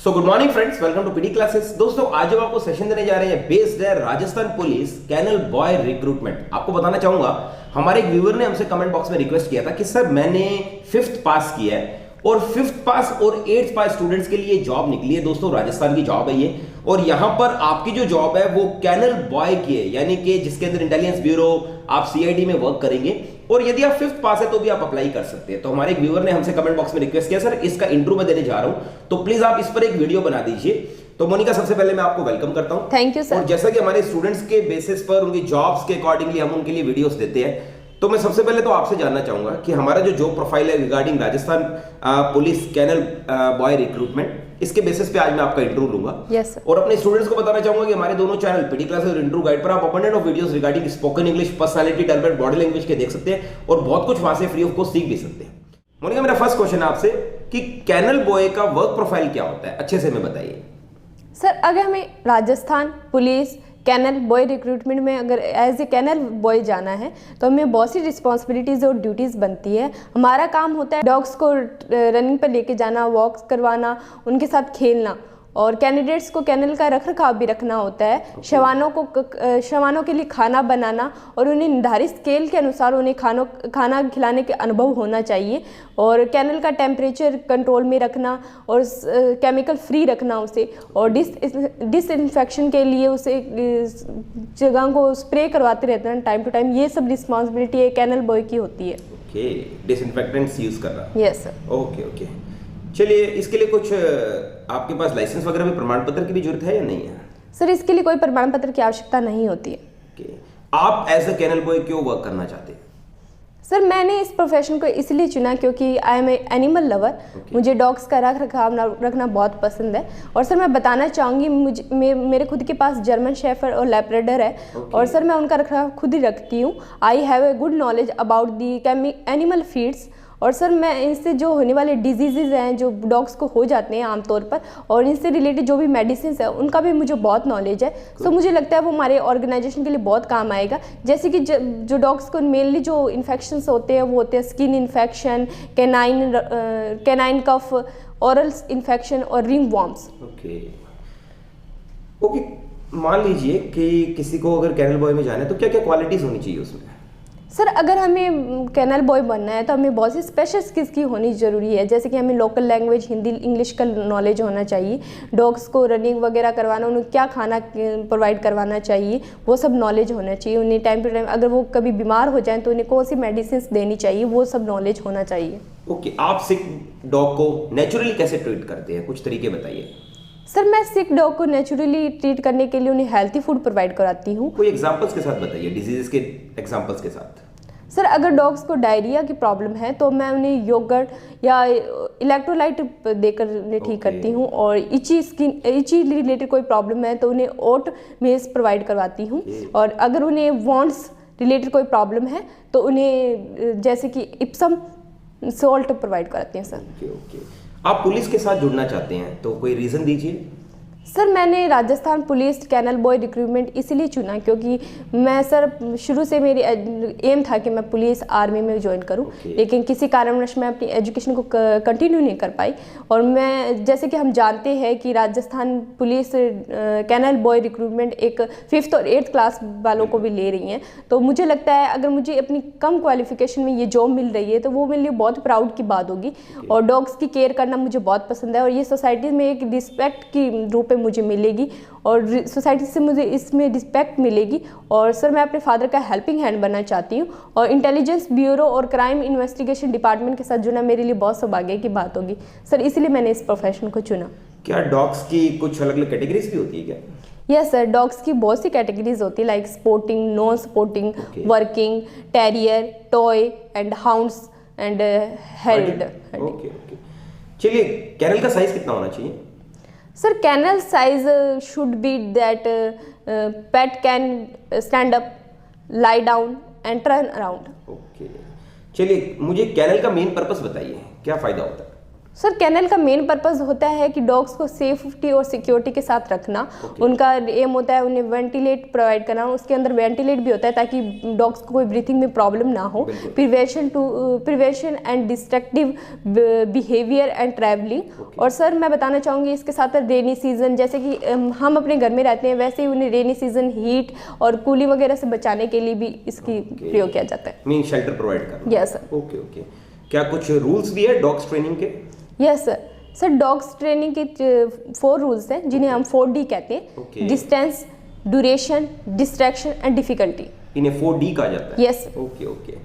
So good morning friends, welcome to PD classes. दोस्तों आज हम आपको सेशन देने जा रहे हैं बेस्ड है Rajasthan police canal boy recruitment. आपको बताना चाहूंगा, हमारे एक व्यूअर ने हमसे कमेंट बॉक्स में रिक्वेस्ट किया था कि सर मैंने 5th पास किया है और 5th पास और 8th पास स्टूडेंट्स के लिए जॉब निकली है। दोस्तों राजस्थान की जॉब है ये, और यहां पर आपकी जो जॉब है वो कैनल बॉय की है, यानी कि जिसके अंदर इंटेलिजेंस ब्यूरो, आप सीआईडी में वर्क करेंगे। और यदि आप 5th पास है तो भी आप अप्लाई कर सकते हैं। तो हमारे एक व्यूअर ने हमसे कमेंट बॉक्स में रिक्वेस्ट किया, सर इसका इंटरव्यू मैं देने जा रहा हूं, तो प्लीज आप इस पर एक वीडियो बना दीजिए। तो मोनिका, सबसे पहले मैं आपको वेलकम करता हूं। Thank you sir. और जैसा कि हमारे स्टूडेंट्स के बेसिस पर उनकी जॉब्स के अकॉर्डिंगली हम उनके लिए वीडियोस देते हैं, तो मैं सबसे पहले तो आपसे जानना चाहूंगा कि हमारा जो जॉब प्रोफाइल है regarding Rajasthan police canal boy recruitment, इसके बेसिस पे आज मैं आपका इंटरव्यू लूंगा। Yes sir. और अपने स्टूडेंट्स को बताना चाहूंगा कि हमारे दोनों चैनल पीडी क्लासेस और इंटरव्यू गाइड पर आप abundant of videos regarding spoken English, personality development, body language के देख सकते हैं और बहुत कुछ वहां से फ्री ऑफ कॉस्ट सीख भी सकते हैं। मोनिका, मेरा फर्स्ट क्वेश्चन है आपसे कि कैनल बॉय का वर्क प्रोफाइल क्या होता है, अच्छे से हमें बताइए। सर अगर हमें Rajasthan police canal boy recruitment में अगर एज ए कैनल बॉय जाना है तो हमें बहुत सी रिस्पॉन्सिबिलिटीज़ और ड्यूटीज़ बनती है। हमारा काम होता है डॉग्स को रनिंग पर लेके जाना, वॉक्स करवाना, उनके साथ खेलना, और कैंडिडेट्स को कैनल का रखरखाव भी रखना होता है। शवानों के लिए खाना बनाना और उन्हें निर्धारित स्केल के अनुसार उन्हें खाना खिलाने के अनुभव होना चाहिए, और कैनल का टेम्परेचर कंट्रोल में रखना और केमिकल फ्री रखना उसे, और डिसइंफेक्शन के लिए उसे जगह को स्प्रे करवाते रहते हैं टाइम टू टाइम। ये सब रिस्पॉन्सिबिलिटी एक कैनल बॉय की होती है। ओके, डिसइंफेक्टेंट्स यूज कर रहा। Yes sir. ओके। चलिए, इसके लिए कुछ आपके पास लाइसेंस वगैरह में प्रमाण पत्र की भी जरूरत है या नहीं है? सर इसके लिए कोई प्रमाण पत्र की आवश्यकता नहीं होती है। Okay. आप एज अ कैनल बॉय क्यों वर्क करना चाहते हैं? सर मैंने इस प्रोफेशन को इसलिए चुना क्योंकि आई एम एनिमल लवर। मुझे डॉग्स का रखरखाव रखना बहुत पसंद है। और सर मैं बताना चाहूँगी, मेरे खुद के पास जर्मन शेफर्ड और लैब्राडोर है। और सर मैं उनका रखरखाव खुद ही रखती हूँ। I have a good knowledge about the animal feeds. और सर मैं इनसे जो होने वाले डिजीज़ हैं जो डॉग्स को हो जाते हैं आमतौर पर, और इनसे रिलेटेड जो भी मेडिसिन है उनका भी मुझे बहुत नॉलेज है। सो मुझे लगता है वो हमारे ऑर्गेनाइजेशन के लिए बहुत काम आएगा। जैसे कि जो डॉग्स को मेनली जो इन्फेक्शंस होते हैं वो होते हैं स्किन इन्फेक्शन, कैनाइन कफ, ओरल इन्फेक्शन और रिंग वॉर्म्स। ओके, मान लीजिए कि किसी को अगर कैनल बॉय में जाना है तो क्या क्या क्वालिटीज़ होनी चाहिए उसमें? सर अगर हमें कैनल बॉय बनना है तो हमें बहुत सी स्पेशल स्किल्स की होनी ज़रूरी है। जैसे कि हमें लोकल लैंग्वेज हिंदी इंग्लिश का नॉलेज होना चाहिए, डॉग्स को रनिंग वगैरह करवाना, उन्हें क्या खाना प्रोवाइड करवाना चाहिए वो सब नॉलेज होना चाहिए। उन्हें टाइम टू टाइम अगर वो कभी बीमार हो जाएं तो उन्हें कौन सी मेडिसिन देनी चाहिए वो सब नॉलेज होना चाहिए। ओके, आप सिक डॉग को नेचुरली कैसे ट्रीट करते हैं, कुछ तरीके बताइए। सर मैं सिक डॉग को नेचुरली ट्रीट करने के लिए उन्हें हेल्थी फूड प्रोवाइड कराती हूँ। कोई एग्जांपल्स के साथ बताइए, डिजीजेस के एग्जांपल्स के साथ। सर अगर डॉग्स को डायरिया की प्रॉब्लम है तो मैं उन्हें योगर्ट या इलेक्ट्रोलाइट देकर उन्हें ठीक करती हूँ। और इची रिलेटेड कोई प्रॉब्लम है तो उन्हें ओट मेज प्रोवाइड करवाती हूँ। और अगर उन्हें वॉन्ट्स रिलेटेड कोई प्रॉब्लम है तो उन्हें जैसे कि इप्सम सॉल्ट प्रोवाइड कराती हैं सर। ओके। आप पुलिस के साथ जुड़ना चाहते हैं तो कोई रीज़न दीजिए। सर मैंने Rajasthan police canal boy recruitment इसलिए चुना क्योंकि मैं सर शुरू से मेरी एम था कि मैं पुलिस आर्मी में ज्वाइन करूं। लेकिन किसी कारणवश मैं अपनी एजुकेशन को कंटिन्यू नहीं कर पाई। और मैं जैसे कि हम जानते हैं कि Rajasthan police canal boy recruitment एक 5th और 8th क्लास वालों को भी ले रही हैं। तो मुझे लगता है अगर मुझे अपनी कम क्वालिफिकेशन में ये जॉब मिल रही है तो वो मेरे लिए बहुत प्राउड की बात होगी। और डॉग्स की केयर करना मुझे बहुत पसंद है और ये सोसाइटी में एक रिस्पेक्ट की रूप मुझे मिलेगी और सोसाइटी से मुझे इसमें रिस्पेक्ट मिलेगी। और सर मैं अपने फादर का हेल्पिंग हैंड बनना चाहती हूँ और इंटेलिजेंस ब्यूरो और क्राइम इन्वेस्टिगेशन डिपार्टमेंट के साथ जुड़ना मेरे लिए बहुत सौभाग्य की बात होगी। सर इसलिए मैंने इस प्रोफेशन को चुना। क्या डॉग्स की कुछ अलग अलग कैटेगरीज भी होती है क्या? यस सर, डॉग्स की बहुत सी कैटेगरीज होती है, like sporting, non sporting, working, terrier, toy and hounds and held. Okay. चलिए, कैनल का साइज कितना होना चाहिए? Sir, kennel size should be that pet can stand up, lie down and turn around. Okay. चलिए, मुझे canal का main purpose बताइए, क्या फ़ायदा होता है? सर कैनल का मेन पर्पस होता है कि डॉग्स को सेफ्टी और सिक्योरिटी के साथ रखना। उनका एम होता है उन्हें वेंटिलेट प्रोवाइड करना, उसके अंदर वेंटिलेट भी होता है ताकि डॉग्स को कोई ब्रीथिंग में प्रॉब्लम ना हो। Prevention and destructive behaviour and travelling. और सर मैं बताना चाहूँगी इसके साथ रेनी सीजन, जैसे कि हम अपने घर में रहते हैं वैसे ही उन्हें रेनी सीजन हीट और कूलिंग वगैरह से बचाने के लिए भी इसकी प्रयोग किया जाता है। मीन शेल्टर प्रोवाइड करना। Yes sir. Okay okay. क्या कुछ रूल्स भी है डॉग्स ट्रेनिंग के? Yes sir. Sir dogs training के 4 रूल्स हैं जिन्हें हम 4D कहते हैं। Distance, duration, distraction and difficulty. इन्हें 4D कहा जाता है। यस। Okay okay.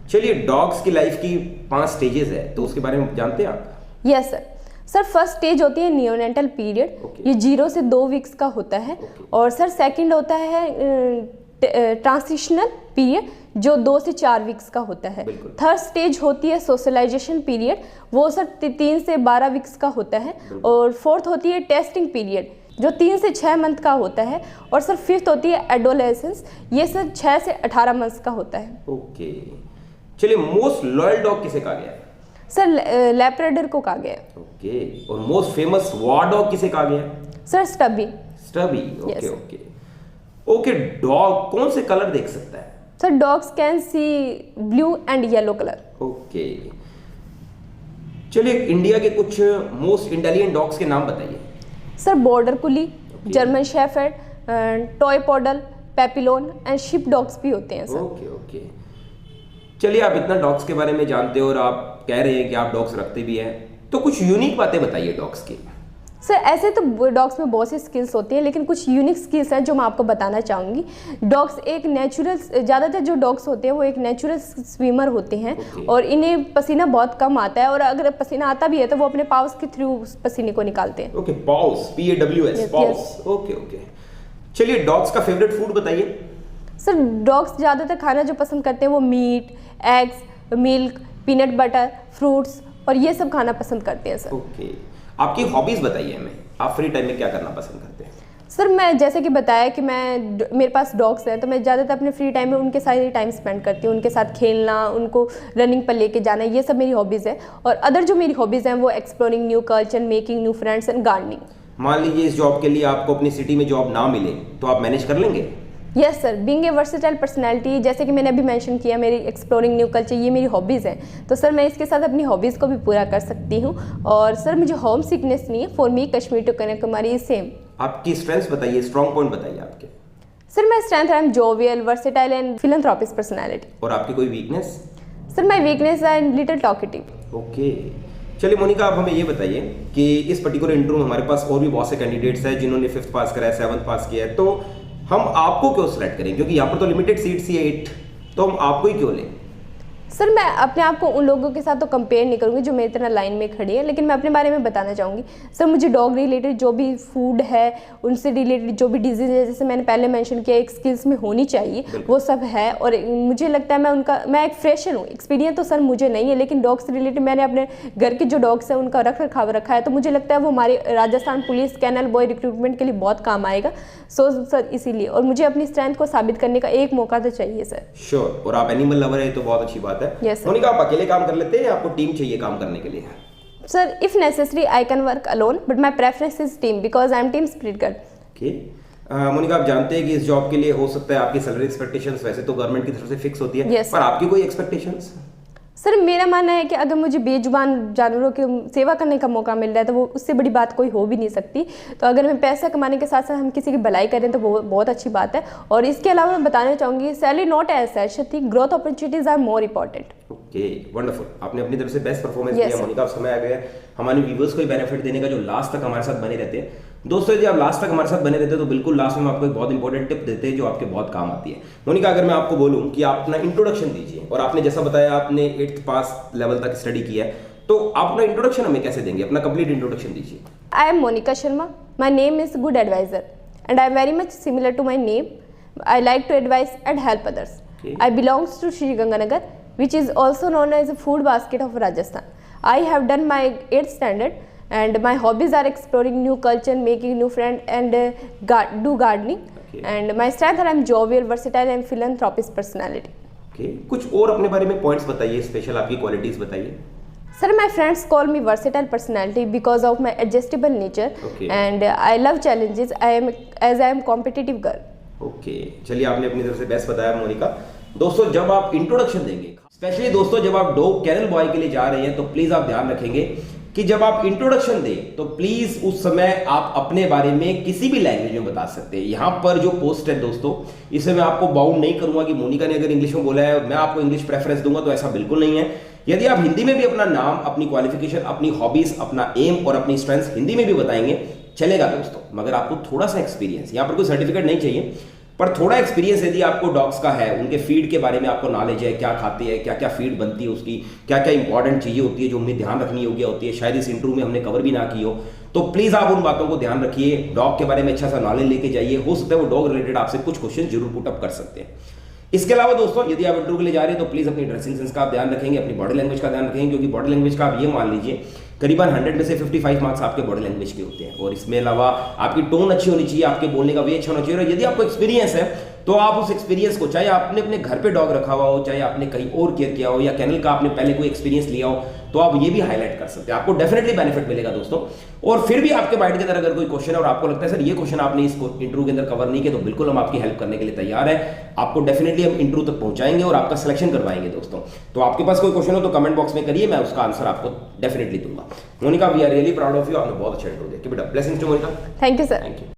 चलिए डॉग्स की लाइफ की 5 स्टेजेस है तो उसके बारे में जानते हैं आप? Yes sir. Sir first stage होती है नियोनेटल पीरियड। ये 0 से 2 वीक्स का होता है। और सर सेकंड होता है ट्रांजिशनल पीरियड जो 2 से 4 वीक्स का होता है। थर्ड स्टेज होती है सोशलाइजेशन पीरियड, वो सर 3 से 12 वीक्स का होता है। और फोर्थ होती है टेस्टिंग पीरियड जो 3 से 6 मंथ का होता है। और सर फिफ्थ होती है एडोलेसेंस, ये सर 6 से 18 मंथ्स का होता है। ओके। चलिए मोस्ट लॉयल डॉग किसे कहा गया है? सर लैब्राडोर को कहा गया है। ओके। और मोस्ट फेमस वॉर डॉग किसे कहा गया है? Sir stubby. Stubby. Okay okay okay. Dog कौन से कलर देख सकता है? Sir dogs can see blue and yellow colour. Okay. चलिए इंडिया के कुछ मोस्ट इंटेलिजेंट डॉग्स के नाम बताइए। Sir border collie, German shepherd, toy poodle, papillon and sheep dogs भी होते हैं सर। Okay okay. चलिए आप इतना डॉग्स के बारे में जानते हो और आप कह रहे हैं कि आप डॉग्स रखते भी हैं, तो कुछ यूनिक बातें बताइए डॉग्स की। सर ऐसे तो डॉग्स में बहुत सी स्किल्स होती हैं लेकिन कुछ यूनिक स्किल्स हैं जो मैं आपको बताना चाहूँगी। डॉग्स एक नेचुरल, ज़्यादातर जो डॉग्स होते हैं वो एक नेचुरल स्विमर होते हैं। और इन्हें पसीना बहुत कम आता है और अगर पसीना आता भी है तो वो अपने पाउस के थ्रू पसीने को निकालते हैं। Okay. Paws, PAWS, paws. Okay okay. चलिए डॉग्स का फेवरेट फूड बताइए। सर डॉग्स ज़्यादातर खाना जो पसंद करते हैं वो meat, eggs, milk, peanut butter, fruits और ये सब खाना पसंद करते हैं सर। ओके। आपकी हॉबीज बताइए हमें, आप फ्री टाइम में क्या करना पसंद करते हैं? सर मैं जैसे कि बताया कि मेरे पास डॉग्स हैं तो मैं ज़्यादातर अपने फ्री टाइम में उनके साथ ही टाइम स्पेंड करती हूँ, उनके साथ खेलना, उनको रनिंग पर लेके जाना, ये सब मेरी हॉबीज़ है। और अदर जो मेरी हॉबीज़ हैं वो exploring new culture, making new friends and gardening. मान लीजिए इस जॉब के लिए आपको अपनी सिटी में जॉब ना मिले तो आप मैनेज कर लेंगे? Yes sir. Being a versatile personality, जैसे कि मैंने अभी मेंशन किया मेरी एक्सप्लोरिंग न्यू कल्चर ये मेरी हॉबीज़ हैं, तो सर मैं इसके साथ अपनी हॉबीज़ को भी पूरा कर सकती हूँ। और सर मुझे होम सिकनेस नहीं है। For me Kashmir to Kanyakumari is same. आपकी स्ट्रेंथ्स बताइए, स्ट्रॉन्ग पॉइंट बताइए आपके। Sir my strength I am jovial, versatile and philanthropist personality. और आपकी कोई weakness? Sir my weakness I am little talkative. Okay. चलिए मोनिका आप हमें ये बताइए कि इस पर्टिकुलर इंटरव्यू में हमारे पास और भी बहुत से कैंडिडेट्स हैं जिन्होंने 5th पास करा है, 7th पास किया है, तो हम आपको क्यों सिलेक्ट करें? क्योंकि यहाँ पर तो लिमिटेड सीट्स ही है 8, तो हम आपको ही क्यों लें? सर मैं अपने आप को उन लोगों के साथ तो कंपेयर नहीं करूँगी जो मेरी तरह लाइन में खड़ी है, लेकिन मैं अपने बारे में बताना चाहूँगी। सर मुझे डॉग रिलेटेड जो भी फूड है, उनसे रिलेटेड जो भी डिजीज़ है, जैसे मैंने पहले मेंशन किया एक स्किल्स में होनी चाहिए, वो सब है। और मुझे लगता है मैं एक फ्रेशर हूँ, एक्सपीरियंस तो सर मुझे नहीं है, लेकिन डॉग से रिलेटेड मैंने अपने घर के जो डॉग्स हैं उनका रख रखाव रखा है, तो मुझे लगता है वो हमारे Rajasthan police canal boy recruitment के लिए बहुत काम आएगा। सो सर इसीलिए, और मुझे अपनी स्ट्रेंथ को साबित करने का एक मौका तो चाहिए सर। श्योर। और आप एनिमल लवर है तो बहुत अच्छी बात है। Yes sir. मोनिका आप अकेले काम कर लेते हैं या आपको टीम चाहिए काम करने के लिए? Sir if necessary I can work alone but my preference is team because I am team spirit girl. Okay. Monica आप जानते हैं कि इस जॉब के लिए हो सकता है आपकी सैलरी एक्सपेक्टेशंस वैसे तो गवर्नमेंट की तरफ से फिक्स होती है, yes, पर आपकी कोई एक्सपेक्टेशंस? सर मेरा मानना है कि अगर मुझे बेजुबान जानवरों की सेवा करने का मौका मिल रहा है तो वो उससे बड़ी बात कोई हो भी नहीं सकती। तो अगर हम पैसा कमाने के साथ साथ हम किसी की भलाई करें तो वो बहुत अच्छी बात है। और इसके अलावा मैं बताना चाहूँगी salary not as such thing, growth opportunities are more important. Okay wonderful. आपने अपनी तरफ से बेस्ट परफॉर्मेंस दिया मोनिका। अब समय आ गया है हमारे व्यूअर्स को बेनिफिट देने का जो लास्ट तक हमारे साथ बने रहते हैं। दोस्तों यदि आप लास्ट तक हमारे साथ बने रहते हैं तो बिल्कुल लास्ट में आपको एक बहुत इंपॉर्टेंट टिप देते हैं जो आपके बहुत काम आती है। मोनिका अगर मैं आपको बोलूं कि आप अपना इंट्रोडक्शन दीजिए, और आपने जैसा बताया आपने 8th पास लेवल तक स्टडी किया है, तो आप अपना इंट्रोडक्शन हमें कैसे देंगे? अपना कंप्लीट इंट्रोडक्शन दीजिए। I am Monica Sharma, my name is good advisor and I am very much similar to my name. I like to advise and help others. I belongs to Shri Ganganagar which is also known as a food basket of Rajasthan. I have done my 8th standard and my hobbies are exploring new culture, making new friends and do gardening. Okay. And my strength I am jovial, versatile and philanthropist personality. Okay. कुछ और अपने बारे में points बताइए, special आपकी qualities बताइए। Sir, my friends call me versatile personality because of my adjustable nature. Okay. And I love challenges. I am competitive girl. Okay चलिए, आपने अपनी तरफ से बेस्ट बताया मोनिका। दोस्तों जब आप इंट्रोडक्शन देंगे, स्पेशली दोस्तों जब आप डॉग कैनल बॉय के लिए जा रहे हैं, तो प्लीज आप ध्यान रखेंगे कि जब आप इंट्रोडक्शन दें तो प्लीज उस समय आप अपने बारे में किसी भी लैंग्वेज में बता सकते हैं। यहां पर जो पोस्ट है दोस्तों, इसे मैं आपको बाउंड नहीं करूंगा कि मोनिका ने अगर इंग्लिश में बोला है मैं आपको इंग्लिश प्रेफरेंस दूंगा, तो ऐसा बिल्कुल नहीं है। यदि आप हिंदी में भी अपना नाम, अपनी क्वालिफिकेशन, अपनी हॉबीज, अपना एम और अपनी स्ट्रेंथ्स हिंदी में भी बताएंगे, चलेगा दोस्तों, मगर आपको थोड़ा सा एक्सपीरियंस, यहां पर कोई सर्टिफिकेट नहीं चाहिए, पर थोड़ा एक्सपीरियंस यदि आपको डॉग्स का है, उनके फीड के बारे में आपको नॉलेज है, क्या खाते हैं, क्या क्या फीड बनती है उसकी, क्या क्या इंपॉर्टेंट चीजें होती है जो हमें ध्यान रखनी होती है, शायद इस इंटरव्यू में हमने कवर भी ना की हो, तो प्लीज आप उन बातों को ध्यान रखिए, डॉग के बारे में अच्छा सा नॉलेज लेके जाइए। हो सकता है वो डॉग रिलेटेड आपसे कुछ क्वेश्चन जरूर पुट अप कर सकते हैं। इसके अलावा दोस्तों यदि आप इंटरव्यू के लिए जा रहे हैं तो प्लीज अपनी ड्रेसिंग सेंस का आप ध्यान रखेंगे, अपनी बॉडी लैंग्वेज का ध्यान रखेंगे, क्योंकि बॉडी लैंग्वेज का आप ये मान लीजिए करीबन 100 में से 55 मार्क्स आपके बॉडी लैंग्वेज के होते हैं। और इसमें अलावा आपकी टोन अच्छी होनी चाहिए, आपके बोलने का वे अच्छा होना चाहिए। और यदि आपको एक्सपीरियंस है तो आप उस एक्सपीरियंस को, चाहे आपने अपने घर पे डॉग रखा हुआ हो, चाहे आपने कहीं और केयर किया हो, या कैनल का आपने पहले कोई एक्सपीरियंस लिया हो, तो आप ये भी हाईलाइट कर सकते हैं। आपको डेफिनेटली बेनिफिट मिलेगा दोस्तों। और फिर भी आपके माइंड के अंदर अगर कोई क्वेश्चन है और आपको लगता है सर ये क्वेश्चन आपने इस इंटरव्यू के अंदर कवर नहीं किया, तो बिल्कुल हम आपकी हेल्प करने के लिए तैयार है। आपको डेफिनेटली हम इंटरव्यू तक पहुंचाएंगे और आपका सिलेक्शन करवाएंगे दोस्तों। तो आपके पास कोई क्वेश्चन हो तो कमेंट बॉक्स में करिए, मैं उसका आंसर आपको डेफिनेटली दूंगा। Monica, we are really proud of you, आपने बहुत अच्छा इंटरव्यू दिया। Keep it up, blessings to Monica. Thank you sir. Thank you.